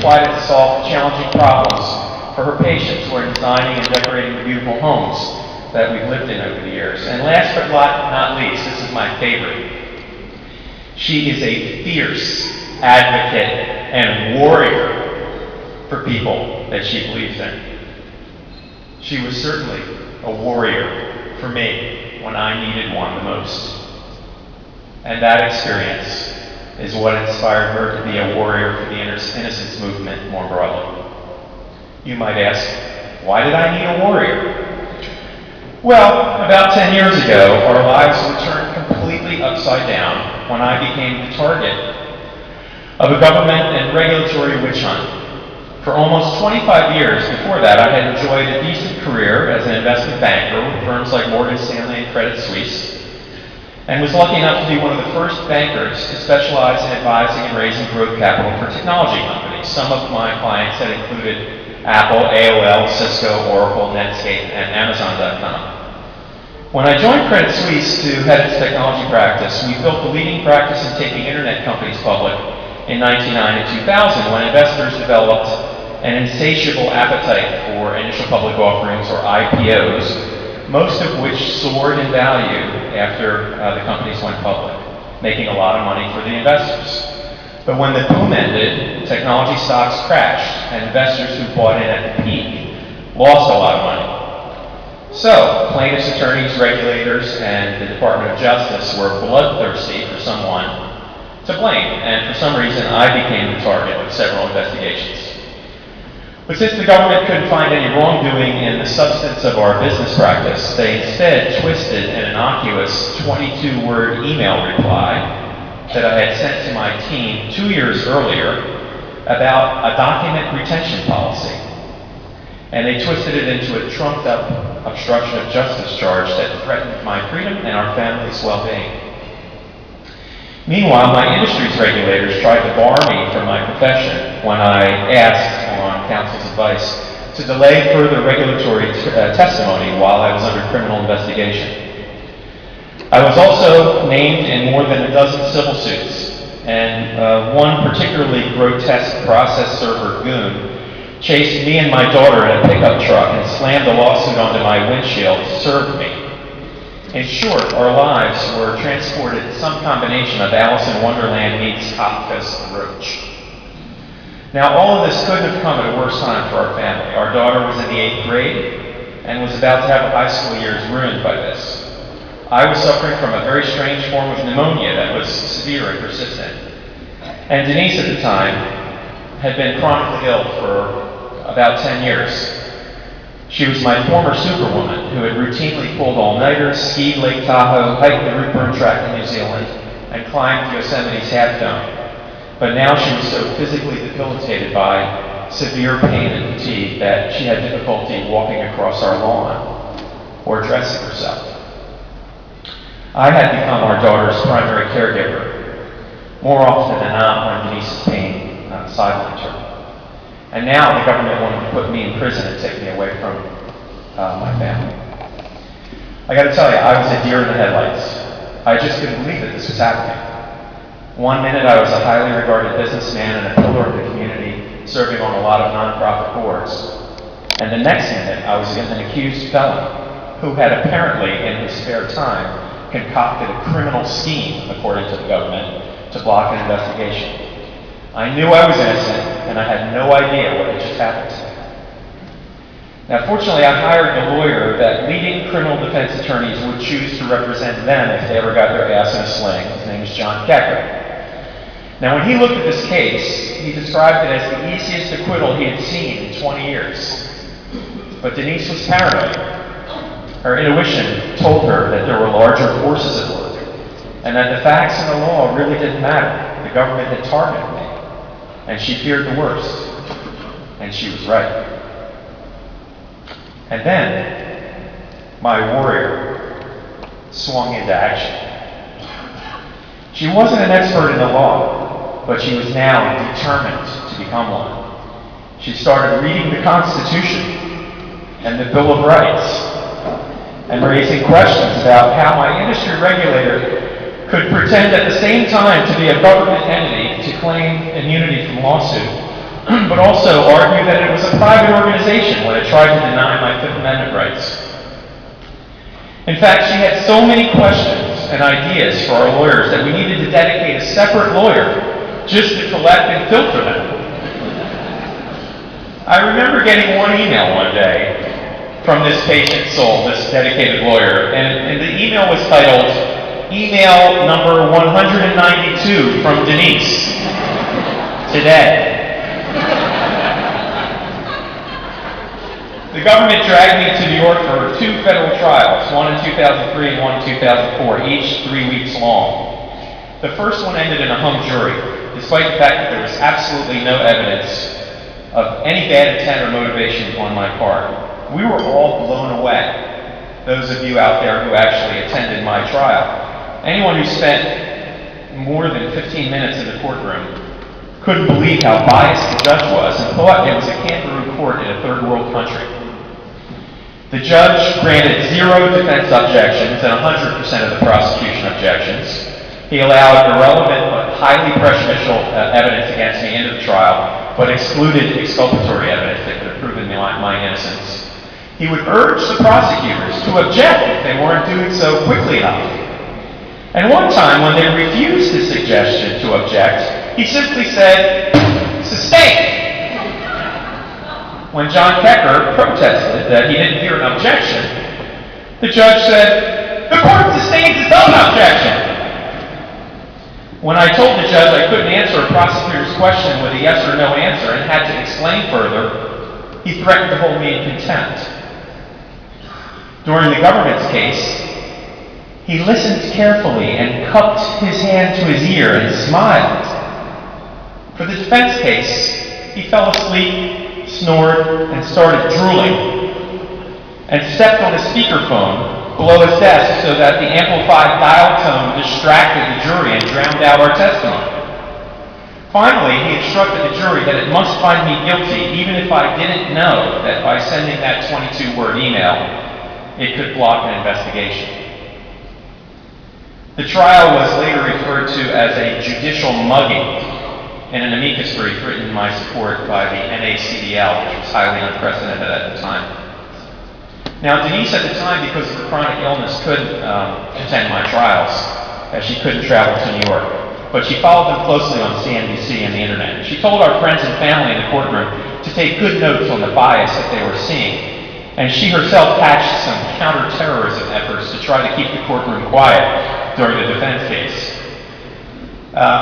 applied it to solve challenging problems for her patients who are designing and decorating the beautiful homes that we've lived in over the years. And last but not least, this is my favorite. She is a fierce advocate and warrior for people that she believes in. She was certainly a warrior for me when I needed one the most. And that experience is what inspired her to be a warrior for the innocence movement more broadly. You might ask, why did I need a warrior? Well, about 10 years ago, our lives were turned completely upside down when I became the target of a government and regulatory witch hunt. For almost 25 years before that, I had enjoyed a decent career as an investment banker with firms like Morgan Stanley and Credit Suisse, and was lucky enough to be one of the first bankers to specialize in advising and raising growth capital for technology companies. Some of my clients had included Apple, AOL, Cisco, Oracle, Netscape, and Amazon.com. When I joined Credit Suisse to head its technology practice, we built the leading practice in taking internet companies public in 1999 and 2000 when investors developed an insatiable appetite for initial public offerings, or IPOs, most of which soared in value after the companies went public, making a lot of money for the investors. But when the boom ended, technology stocks crashed, and investors who bought in at the peak lost a lot of money. So, plaintiffs' attorneys, regulators, and the Department of Justice were bloodthirsty for someone to blame, and for some reason I became the target of several investigations. But since the government couldn't find any wrongdoing in the substance of our business practice, they instead twisted an innocuous 22-word email reply that I had sent to my team 2 years earlier about a document retention policy. And they twisted it into a trumped-up obstruction of justice charge that threatened my freedom and our family's well-being. Meanwhile, my industry's regulators tried to bar me from my profession when I asked, on counsel's advice, to delay further regulatory testimony while I was under criminal investigation. I was also named in more than a dozen civil suits, and one particularly grotesque process server goon chased me and my daughter in a pickup truck and slammed a lawsuit onto my windshield to serve me. In short, our lives were transported to some combination of Alice in Wonderland meets Kafka's The Roach. Now, all of this couldn't have come at a worse time for our family. Our daughter was in the 8th grade and was about to have her high school years ruined by this. I was suffering from a very strange form of pneumonia that was severe and persistent. And Denise at the time had been chronically ill for about 10 years. She was my former superwoman who had routinely pulled all-nighters, skied Lake Tahoe, hiked the Rootburn Track in New Zealand, and climbed Yosemite's Half Dome. But now she was so physically debilitated by severe pain and fatigue that she had difficulty walking across our lawn or dressing herself. I had become our daughter's primary caregiver, more often than not when Denise's pain sidelined her. And now the government wanted to put me in prison and take me away from my family. I got to tell you, I was a deer in the headlights. I just couldn't believe that this was happening. One minute I was a highly regarded businessman and a pillar of the community, serving on a lot of nonprofit boards. And the next minute I was an accused felon who had apparently, in his spare time, concocted a criminal scheme, according to the government, to block an investigation. I knew I was innocent, and I had no idea what had just happened to me. Now, fortunately, I hired a lawyer that leading criminal defense attorneys would choose to represent them if they ever got their ass in a sling. His name is John Kecker. Now, when he looked at this case, he described it as the easiest acquittal he had seen in 20 years. But Denise was paranoid. Her intuition told her that there were larger forces at work, and that the facts and the law really didn't matter. The government had targeted me, and she feared the worst. And she was right. And then, my warrior swung into action. She wasn't an expert in the law, but she was now determined to become one. She started reading the Constitution and the Bill of Rights, and raising questions about how my industry regulator could pretend at the same time to be a government entity to claim immunity from lawsuit, but also argued that it was a private organization when it tried to deny my Fifth Amendment rights. In fact, she had so many questions and ideas for our lawyers that we needed to dedicate a separate lawyer just to collect and filter them. I remember getting one email one day from this patient soul, this dedicated lawyer, and the email was titled, "Email number 192 from Denise, today." The government dragged me to New York for 2 federal trials, one in 2003 and one in 2004, each 3 weeks long. The first one ended in a hung jury, despite the fact that there was absolutely no evidence of any bad intent or motivation on my part. We were all blown away, those of you out there who actually attended my trial. Anyone who spent more than 15 minutes in the courtroom couldn't believe how biased the judge was and thought it was a kangaroo court in a third world country. The judge granted 0 defense objections and 100% of the prosecution objections. He allowed irrelevant but highly prejudicial evidence against me into the trial, but excluded exculpatory evidence that could have proven my innocence. He would urge the prosecutors to object if they weren't doing so quickly enough. And one time, when they refused his suggestion to object, he simply said, "Sustain." When John Kecker protested that he didn't hear an objection, the judge said, "The court sustains its own objection." When I told the judge I couldn't answer a prosecutor's question with a yes or no answer and had to explain further, he threatened to hold me in contempt. During the government's case, he listened carefully and cupped his hand to his ear and smiled. For the defense case, he fell asleep, snored, and started drooling, and stepped on a speakerphone below his desk so that the amplified dial tone distracted the jury and drowned out our testimony. Finally, he instructed the jury that it must find me guilty even if I didn't know that by sending that 22-word email, it could block an investigation. The trial was later referred to as a judicial mugging in an amicus brief written in my support by the NACDL, which was highly unprecedented at the time. Now, Denise at the time, because of her chronic illness, couldn't attend my trials, as she couldn't travel to New York. But she followed them closely on CNBC and the internet. She told our friends and family in the courtroom to take good notes on the bias that they were seeing. And she herself hatched some counterterrorism efforts to try to keep the courtroom quiet during the defense case.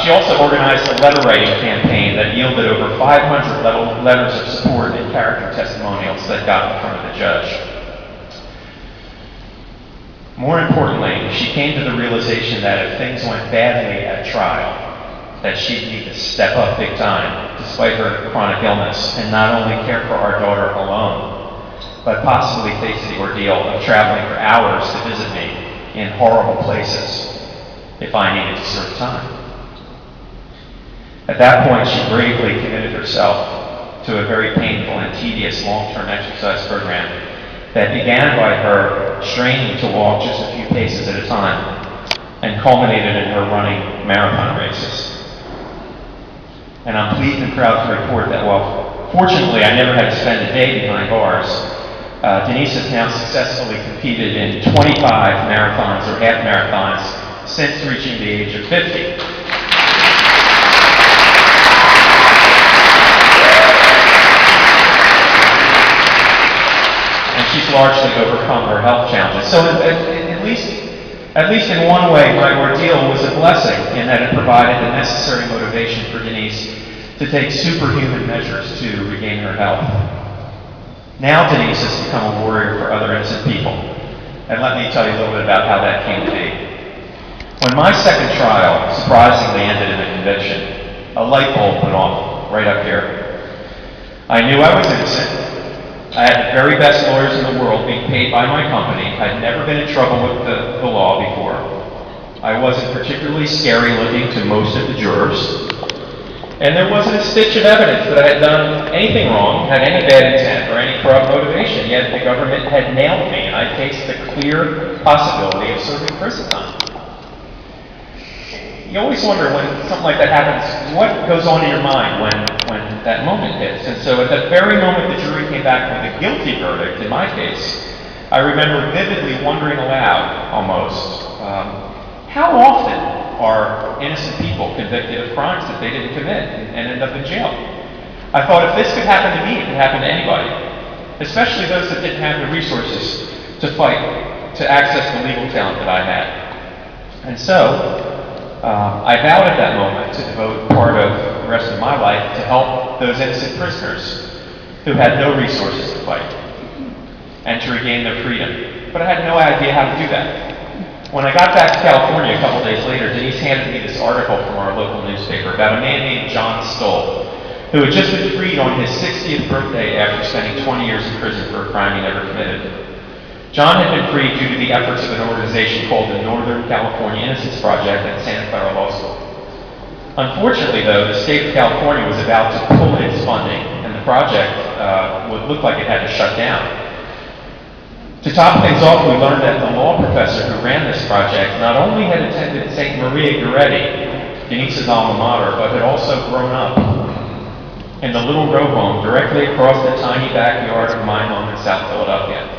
She also organized a letter-writing campaign that yielded over 500 letters of support and character testimonials that got in front of the judge. More importantly, she came to the realization that if things went badly at trial, that she'd need to step up big time, despite her chronic illness, and not only care for our daughter alone, but possibly face the ordeal of traveling for hours to visit me in horrible places if I needed to serve time. At that point, she bravely committed herself to a very painful and tedious long-term exercise program that began by her straining to walk just a few paces at a time and culminated in her running marathon races. And I'm pleased and proud to report that while fortunately I never had to spend a day behind bars, Denise has now successfully competed in 25 marathons or half marathons since reaching the age of 50. And she's largely overcome her health challenges. So at least in one way, my ordeal was a blessing in that it provided the necessary motivation for Denise to take superhuman measures to regain her health. Now Denise has become a warrior for other innocent people. And let me tell you a little bit about how that came to be. When my second trial surprisingly ended in a conviction, a light bulb went off right up here. I knew I was innocent. I had the very best lawyers in the world being paid by my company. I'd never been in trouble with the law before. I wasn't particularly scary looking to most of the jurors. And there wasn't a stitch of evidence that I had done anything wrong, had any bad intent, or any corrupt motivation, yet the government had nailed me, and I faced the clear possibility of serving prison time. You always wonder when something like that happens, what goes on in your mind when when that moment hits. And so at the very moment the jury came back with a guilty verdict in my case, I remember vividly wondering aloud, almost, how often are innocent people convicted of crimes that they didn't commit and end up in jail? I thought if this could happen to me, it could happen to anybody, especially those that didn't have the resources to fight, to access the legal talent that I had. And so, I vowed at that moment to devote part of the rest of my life to help those innocent prisoners who had no resources to fight and to regain their freedom. But I had no idea how to do that. When I got back to California a couple days later, Denise handed me this article from our local newspaper about a man named John Stoll, who had just been freed on his 60th birthday after spending 20 years in prison for a crime he never committed. John had been freed due to the efforts of an organization called the Northern California Innocence Project at Santa Clara Law School. Unfortunately, though, the state of California was about to pull its funding, and the project would look like it had to shut down. To top things off, we learned that the law professor who ran this project not only had attended St. Maria Goretti, Denise's alma mater, but had also grown up in the little row home directly across the tiny backyard of my home in South Philadelphia.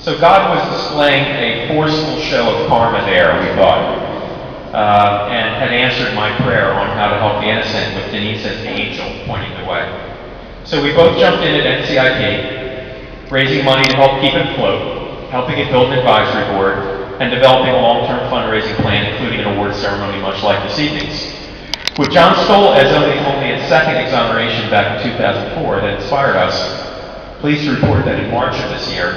So God was displaying a forceful show of karma there, we thought, and had answered my prayer on how to help the innocent with Denise as the angel pointing the way. So we both jumped in at NCIP, raising money to help keep it afloat, helping it build an advisory board, and developing a long-term fundraising plan, including an award ceremony much like this evening's. With John Stoll as only its second exoneration back in 2004 that inspired us, pleased to report that in March of this year,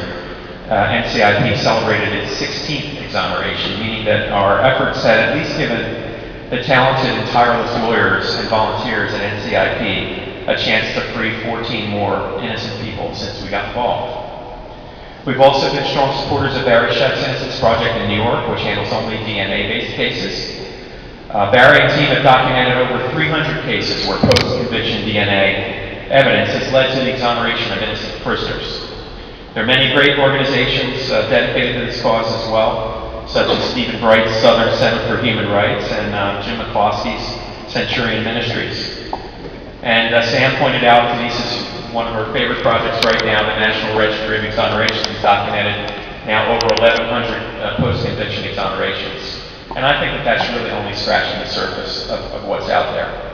NCIP celebrated its 16th exoneration, meaning that our efforts had at least given the talented and tireless lawyers and volunteers at NCIP a chance to free 14 more innocent people since we got involved. We've also been strong supporters of Barry Scheck's Innocence Project in New York, which handles only DNA-based cases. Barry and team have documented over 300 cases where post-conviction DNA evidence has led to the exoneration of innocent prisoners. There are many great organizations dedicated to this cause as well, such as Stephen Bright's Southern Center for Human Rights and Jim McCloskey's Centurion Ministries. And Sam pointed out, Denise is one of her favorite projects right now, the National Registry of Exonerations has documented now over 1,100 post-conviction exonerations. And I think that that's really only scratching the surface of what's out there.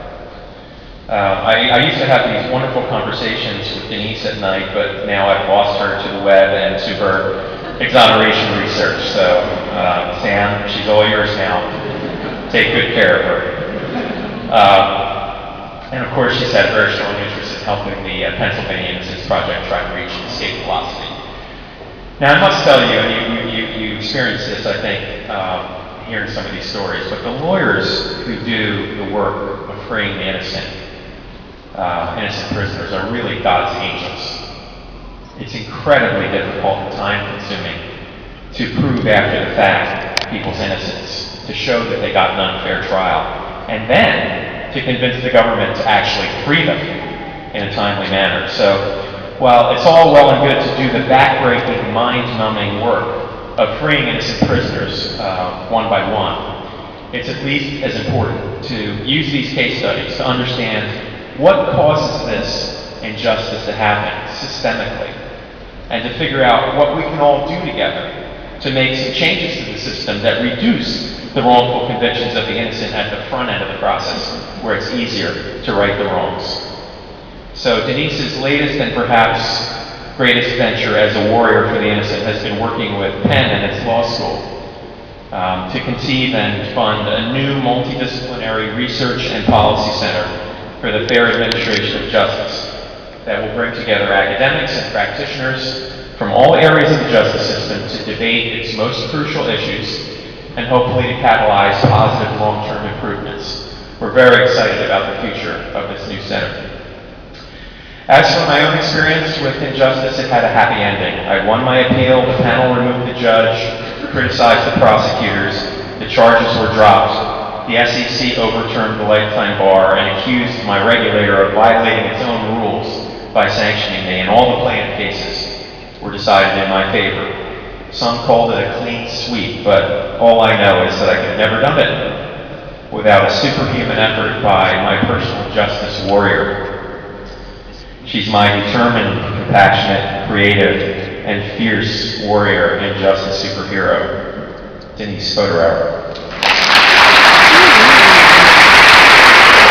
I used to have these wonderful conversations with Denise at night, but now I've lost her to the web and to her exoneration research. So, Sam, she's all yours now. Take good care of her. And of course, she's had a very strong interest in helping the Pennsylvania Innocence Project try to reach escape velocity. Now, I must tell you, and you experienced this, I think, hearing some of these stories, but the lawyers who do the work of freeing the innocent prisoners are really God's angels. It's incredibly difficult and time-consuming to prove after the fact people's innocence, to show that they got an unfair trial, and then to convince the government to actually free them in a timely manner. So, while it's all well and good to do the backbreaking, mind-numbing work of freeing innocent prisoners one by one, it's at least as important to use these case studies to understand what causes this injustice to happen systemically, and to figure out what we can all do together to make some changes to the system that reduce the wrongful convictions of the innocent at the front end of the process, where it's easier to right the wrongs. So Denise's latest and perhaps greatest venture as a warrior for the innocent has been working with Penn and its law school to conceive and fund a new multidisciplinary research and policy center for the fair administration of justice that will bring together academics and practitioners from all areas of the justice system to debate its most crucial issues and hopefully to catalyze positive long-term improvements. We're very excited about the future of this new center. As for my own experience with injustice, it had a happy ending. I won my appeal, the panel removed the judge, criticized the prosecutors, the charges were dropped, the SEC overturned the lifetime bar and accused my regulator of violating its own rules by sanctioning me, and all the plaintiff cases were decided in my favor. Some called it a clean sweep, but all I know is that I could have never done it without a superhuman effort by my personal justice warrior. She's my determined, compassionate, creative, and fierce warrior and justice superhero, Denise Foderower.